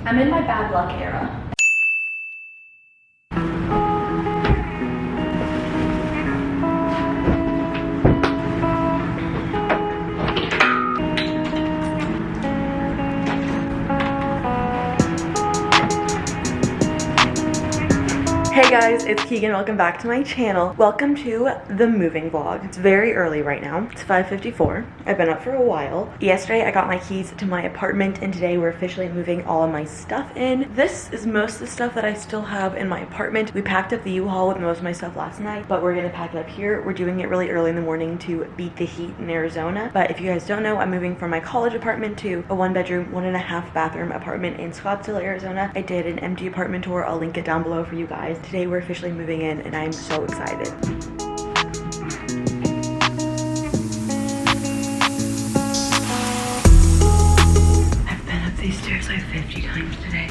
I'm in my bad luck era. Hey guys, it's Keegan. Welcome back to my channel. Welcome to the moving vlog. It's very early right now. It's 5:54. I've been up for a while. Yesterday I got my keys to my apartment and today we're officially moving all of my stuff in. This is most of the stuff that I still have in my apartment. We packed up the U-Haul with most of my stuff last night, but we're gonna pack it up here. We're doing it really early in the morning to beat the heat in Arizona. But if you guys don't know, I'm moving from my college apartment to a 1-bedroom, 1.5 bathroom apartment in Scottsdale, Arizona. I did an empty apartment tour. I'll link it down below for you guys. Today we're officially moving in and I'm so excited. I've been up these stairs like 50 times today.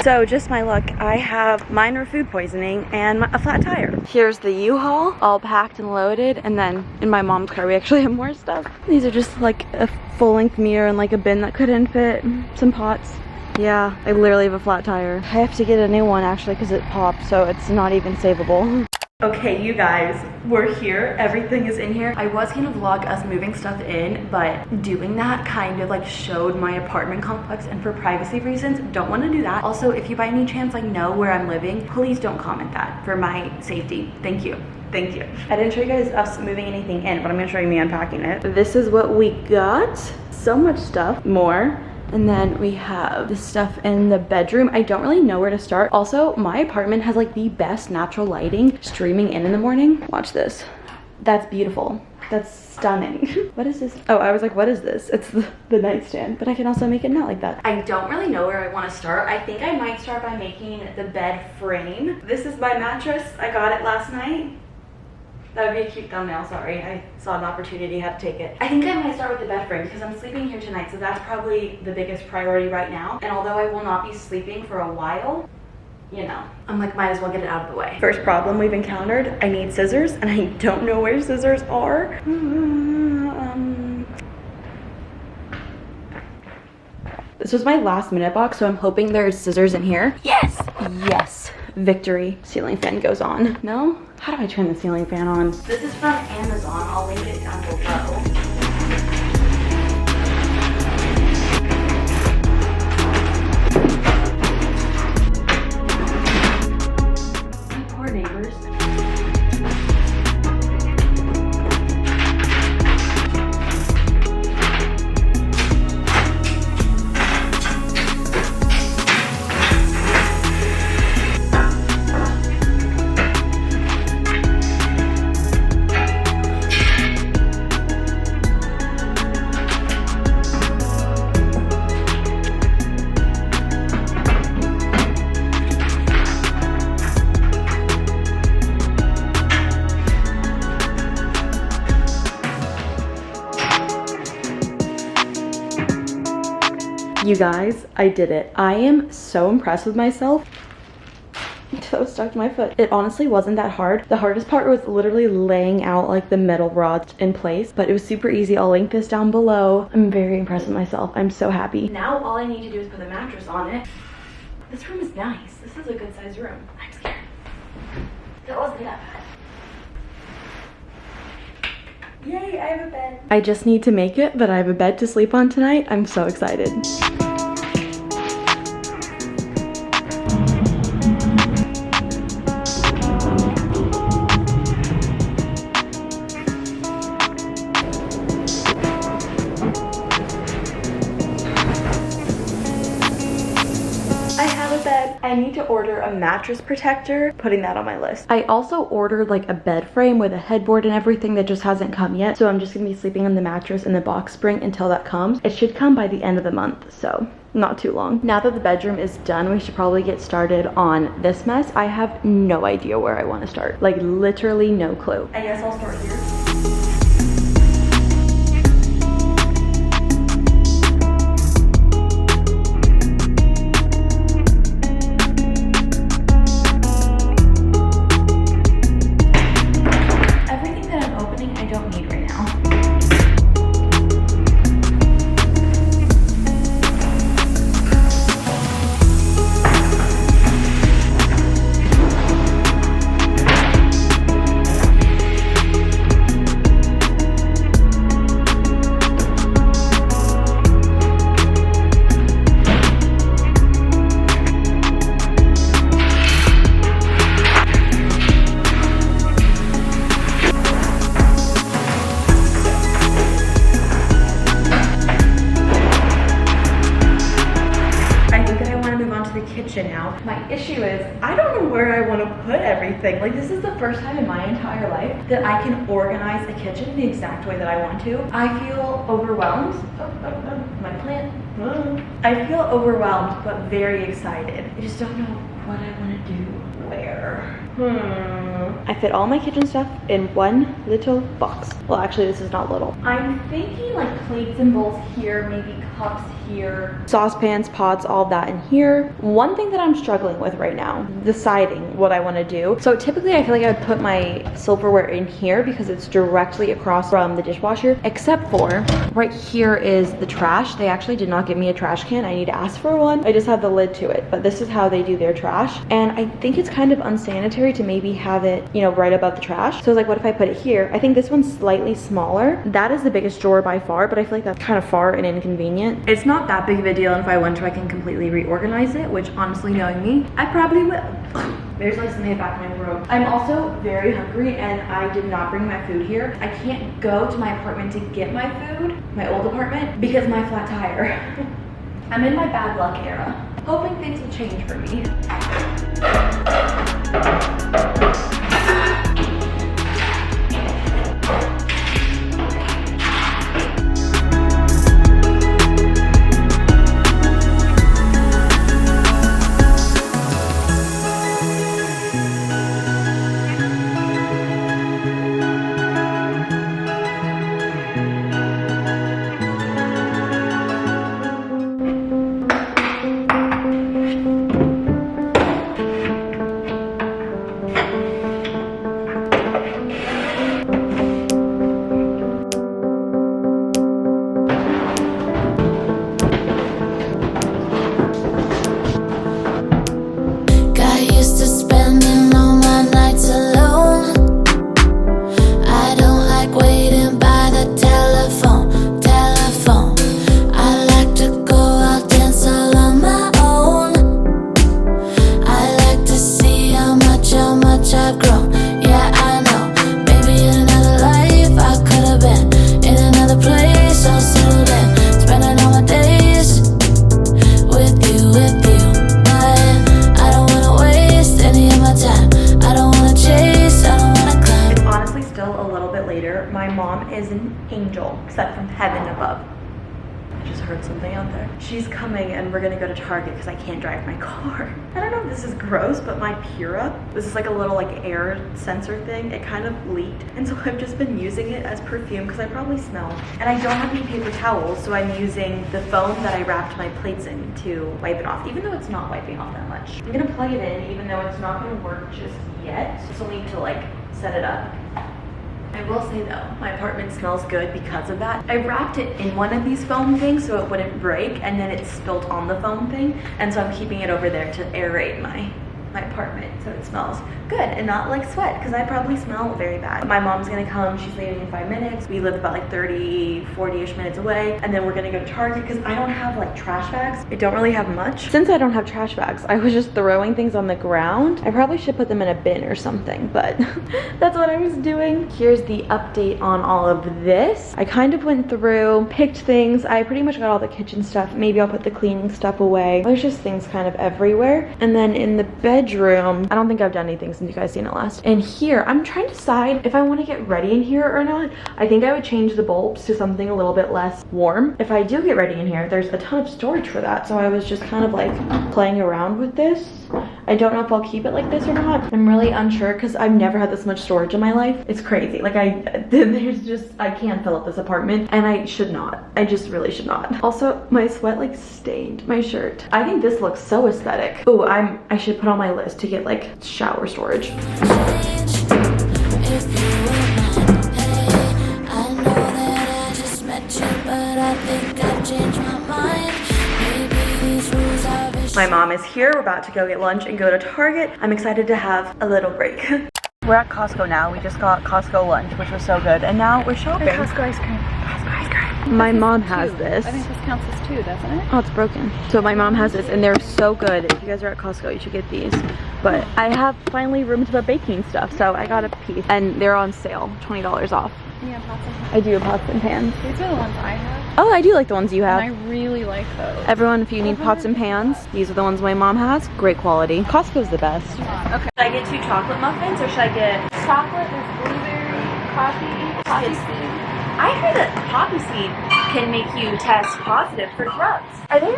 So just my luck, I have minor food poisoning and a flat tire. Here's the U-Haul, all packed and loaded, and then in my mom's car we actually have more stuff. These are just like a full-length mirror and like a bin that couldn't fit, some pots. Yeah, I literally have a flat tire. I have to get a new one actually because it popped, so it's not even savable. Okay, you guys, we're here. Everything is in here. I was gonna vlog us moving stuff in, but doing that kind of like showed my apartment complex, and for privacy reasons, don't want to do that. Also, if you by any chance like know where I'm living, please don't comment that for my safety. Thank you. Thank you. I didn't show you guys us moving anything in, but I'm gonna show you me unpacking it. This is what we got. So much stuff. More. And then we have this stuff in the bedroom. I don't really know where to start. Also, my apartment has like the best natural lighting streaming in the morning. Watch this. That's beautiful. That's stunning. What is this? Oh, I was like, what is this? It's the nightstand, but I can also make it not like that. I don't really know where I want to start. I think I might start by making the bed frame. This is my mattress. I got it last night. That would be a cute thumbnail, sorry. I saw an opportunity, had to take it. I think I might start with the bed frame because I'm sleeping here tonight, so that's probably the biggest priority right now. And although I will not be sleeping for a while, you know, I'm like, might as well get it out of the way. First problem we've encountered, I need scissors, and I don't know where scissors are. This was my last minute box, so I'm hoping there's scissors in here. Yes! Yes! Victory. Ceiling fan goes on. No? How do I turn the ceiling fan on? This is from Amazon. I'll link it down below. My poor neighbors. You guys, I did it. I am so impressed with myself. So stuck to my foot. It honestly wasn't that hard. The hardest part was literally laying out like the metal rods in place, but it was super easy. I'll link this down below. I'm very impressed with myself. I'm so happy. Now all I need to do is put a mattress on it. This room is nice. This is a good sized room. I'm scared. That wasn't that bad. Yay, I have a bed. I just need to make it, but I have a bed to sleep on tonight. I'm so excited. I need to order a mattress protector, putting that on my list. I also ordered like a bed frame with a headboard and everything that just hasn't come yet. So I'm just gonna be sleeping on the mattress in the box spring until that comes. It should come by the end of the month, so not too long. Now that the bedroom is done, we should probably get started on this mess. I have no idea where I want to start. Like literally no clue. I guess I'll start here. issue is I don't know where I want to put everything. Like, this is the first time in my entire life that I can organize a kitchen the exact way that I want to. I feel overwhelmed. My plant. I feel overwhelmed but very excited. I just don't know what I want to do where. I fit all my kitchen stuff in one little box. Well, actually, this is not little. I'm thinking like plates and bowls here, maybe cups here, saucepans, pots, all that in here. One thing that I'm struggling with right now, deciding what I want to do. So typically I feel like I would put my silverware in here because it's directly across from the dishwasher, except for right here is the trash. They actually did not give me a trash can. I need to ask for one. I just have the lid to it, but this is how they do their trash. And I think it's kind of unsanitary to maybe have it, you know, right above the trash. So I was like, what if I put it here? I think this one's slightly smaller. That is the biggest drawer by far, but I feel like that's kind of far and inconvenient. It's not that big of a deal, and if I want to, I can completely reorganize it, which honestly, knowing me, I probably will. There's like something back in my room. I'm also very hungry and I did not bring my food here. I can't go to my apartment to get my food, my old apartment, because of my flat tire. I'm in my bad luck era. Hoping things will change for me. Except from heaven above. I just heard something out there. She's coming and we're gonna go to Target because I can't drive my car. I don't know if this is gross, but my Pura, this is like a little like air sensor thing. It kind of leaked. And so I've just been using it as perfume because I probably smell. And I don't have any paper towels, so I'm using the foam that I wrapped my plates in to wipe it off, even though it's not wiping off that much. I'm gonna plug it in, even though it's not gonna work just yet. So I'll need to like set it up. I will say though, my apartment smells good because of that. I wrapped it in one of these foam things so it wouldn't break, and then it spilled on the foam thing, and so I'm keeping it over there to aerate my apartment so it smells good and not like sweat, because I probably smell very bad. My mom's gonna come, she's leaving in 5 minutes. We live about like 30-40ish minutes away, and then we're gonna go to Target because I don't have like trash bags. I don't really have much. Since I don't have trash bags, I was just throwing things on the ground. I probably should put them in a bin or something, but that's what I was doing. Here's the update on all of this. I kind of went through, picked things. I pretty much got all the kitchen stuff. Maybe I'll put the cleaning stuff away. There's just things kind of everywhere. And then in the bedroom, I don't think I've done anything since you guys seen it last. And here, I'm trying to decide if I want to get ready in here or not. I think I would change the bulbs to something a little bit less warm. If I do get ready in here, there's a ton of storage for that. So I was just kind of like playing around with this. I don't know if I'll keep it like this or not. I'm really unsure because I've never had this much storage in my life. It's crazy. Like I can't fill up this apartment, and I should not. I just really should not. Also, my sweat like stained my shirt. I think this looks so aesthetic. Oh, I should put on my list to get like shower storage. My mom is here. We're about to go get lunch and go to Target. I'm excited to have a little break. We're at Costco now. We just got Costco lunch, which was so good. And now we're shopping. And Costco ice cream. Costco ice cream. My mom has this. I think this counts as 2, doesn't it? Oh, it's broken. So my mom has this and they're so good. If you guys are at Costco, you should get these. but I have finally room to put baking stuff, so I got a piece. And they're on sale, $20 off. Yeah, pots and pans. I do have pots and pans. These are the ones I have. Oh, I do like the ones you have. And I really like those. Everyone, if you need pots and pans, these are the ones my mom has. Great quality. Costco's the best. Okay. Should I get 2 chocolate muffins or should I get... Chocolate with blueberry, poppy seed. I heard that poppy seed can make you test positive for drugs. Are they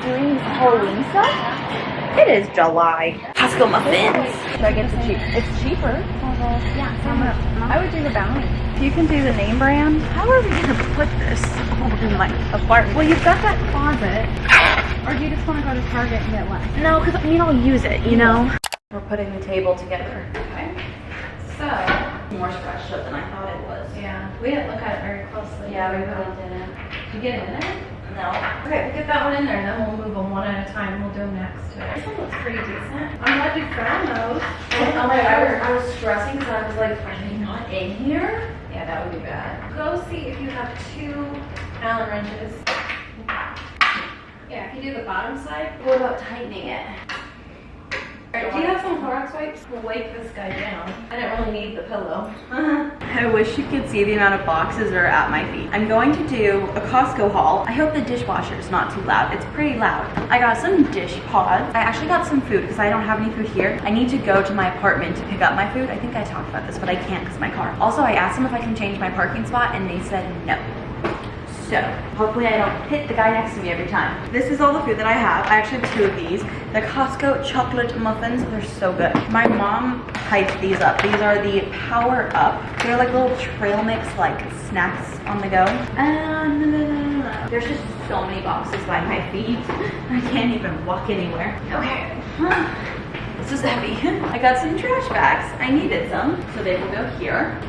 doing Halloween stuff? It is July. Costco muffins. Should I get the cheap? It's cheaper. Yeah, I would do the bounty. You can do the name brand. How are we gonna put this in my apartment? Well, you've got that closet. Or do you just want to go to Target and get less? No, because I mean I'll use it, you know? We're putting the table together. Okay. So, More scratched up than I thought it was. yeah, we didn't look at it very closely. Yeah, we really didn't. Did you get it in there? No. Okay, we'll get that one in there, and then we'll move them one at a time. We'll do them next to it. This one looks pretty decent. I'm glad you found those. I was stressing because I was like, are they not in here? Yeah, that would be bad. Go see if you have 2 Allen wrenches. Yeah, if you do the bottom side. What about tightening it? Alright, do you have some Clorox wipes? We'll wipe this guy down. I didn't really need the pillow. I wish you could see the amount of boxes that are at my feet. I'm going to do a Costco haul. I hope the dishwasher is not too loud. It's pretty loud. I got some dish pods. I actually got some food because I don't have any food here. I need to go to my apartment to pick up my food. I think I talked about this, but I can't because of my car. Also, I asked them if I can change my parking spot and they said no. So, hopefully I don't hit the guy next to me every time. This is all the food that I have. I actually have 2 of these. The Costco chocolate muffins, they're so good. My mom hyped these up. These are the Power Up. They're like little trail mix, like snacks on the go. And there's just so many boxes by my feet. I can't even walk anywhere. Okay. This is heavy. I got some trash bags. I needed some, so they will go here.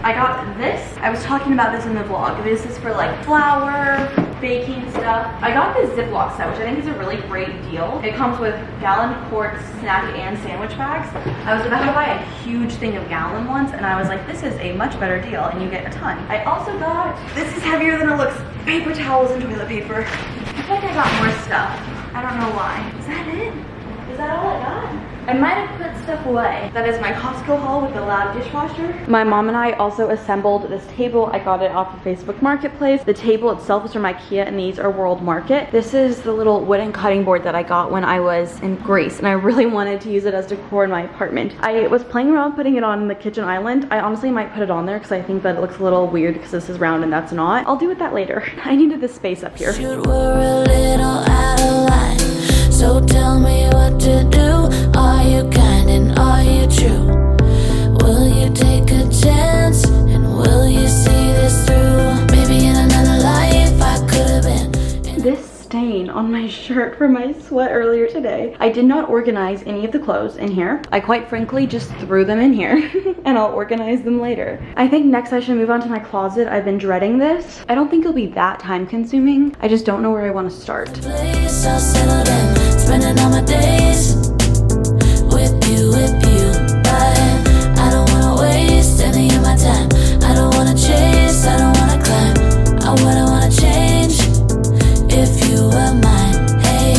I got this. I was talking about this in the vlog. This is for like flour, baking stuff. I got this Ziploc set, which I think is a really great deal. It comes with gallon, quart, snack, and sandwich bags. I was about to buy a huge thing of gallon ones, and I was like, this is a much better deal, and you get a ton. I also got, this is heavier than it looks, paper towels and toilet paper. I feel like I got more stuff. I don't know why. Is that it? Is that all I got? I might have put stuff away. That is my Costco haul with the loud dishwasher. My mom and I also assembled this table. I got it off of Facebook Marketplace. The table itself is from IKEA and these are World Market. This is the little wooden cutting board that I got when I was in Greece and I really wanted to use it as decor in my apartment. I was playing around putting it on the kitchen island. I honestly might put it on there because I think that it looks a little weird because this is round and that's not. I'll do with that later. I needed this space up here. Shoot, we're a little out of line. So tell me what to do. Are you kind and are you true? Will you take a chance and will you see this through? Maybe in another life I could have been. This stain on my shirt from my sweat earlier today. I did not organize any of the clothes in here. I quite frankly just threw them in here and I'll organize them later. I think next I should move on to my closet. I've been dreading this. I don't think it'll be that time consuming. I just don't know where I want to start. Place I'll settle in, spending all my days with you, but I don't wanna waste any of my time. I don't wanna chase, I don't wanna climb. I wanna change if you were mine. Hey,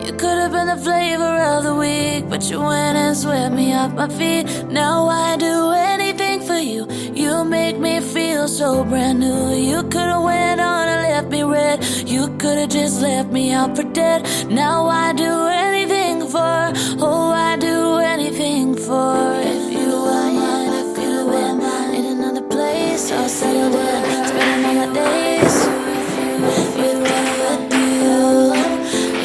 you could have been the flavor of the week, but you went and swept me off my feet. Now I do anything for you. You make me feel so brand new. You could have went on and left me red. You could have just left me out for dead. Now I do anything for, oh, I do anything for. If you were mine, if you were mine, in another place, I'll settle in, spending all my days with you.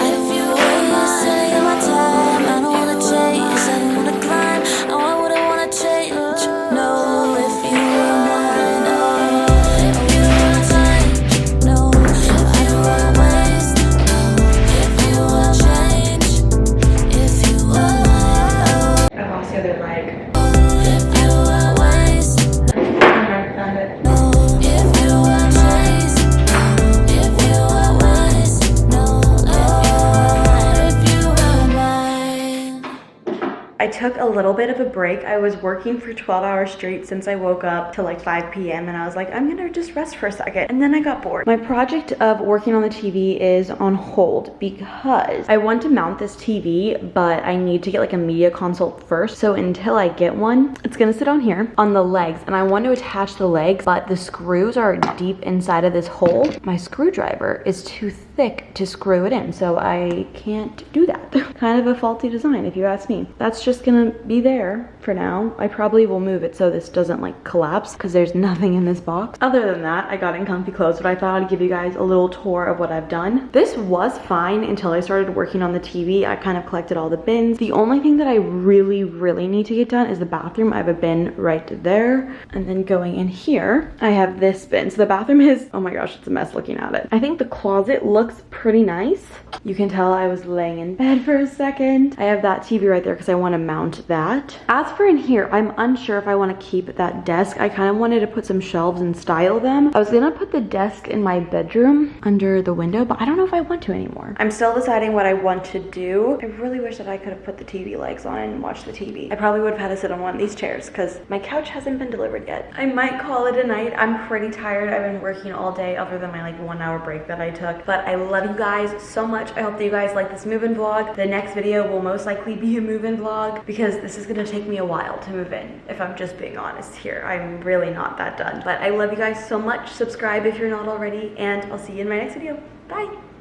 If you were mine, saving my time, I don't wanna chase, I don't wanna climb, oh, I wouldn't wanna change. No, if you were mine, no, if you were mine, no, if you were waste, no, if you were change, if you were took a little bit of a break. I was working for 12 hours straight since I woke up till like 5 p.m. and I was like, I'm gonna just rest for a second. And then I got bored. My project of working on the TV is on hold because I want to mount this TV, but I need to get like a media console first. So until I get one, it's gonna sit on here on the legs, and I want to attach the legs, but the screws are deep inside of this hole. My screwdriver is too thick to screw it in, so I can't do that. Kind of a faulty design if you ask me. That's just gonna be there for now. I probably will move it so this doesn't like collapse because there's nothing in this box. Other than that, I got in comfy clothes, but I thought I'd give you guys a little tour of what I've done. This was fine until I started working on the TV. I kind of collected all the bins. The only thing that I really need to get done is the bathroom. I have a bin right there, and then going in here I have this bin. So the bathroom is, oh my gosh, it's a mess looking at it. I think the closet looks pretty nice. You can tell I was laying in bed for a second. I have that TV right there because I want to mount that. As for in here, I'm unsure if I want to keep that desk. I kind of wanted to put some shelves and style them. I was gonna put the desk in my bedroom under the window, but I don't know if I want to anymore. I'm still deciding what I want to do. I really wish that I could have put the TV legs on and watched the TV. I probably would have had to sit on one of these chairs because my couch hasn't been delivered yet. I might call it a night. I'm pretty tired. I've been working all day other than my like 1 hour break that I took, but I love you guys so much. I hope that you guys like this move-in vlog. The next video will most likely be a move-in vlog because this is gonna take me a while to move in, if I'm just being honest here. I'm really not that done, but I love you guys so much. Subscribe if you're not already, and I'll see you in my next video. Bye.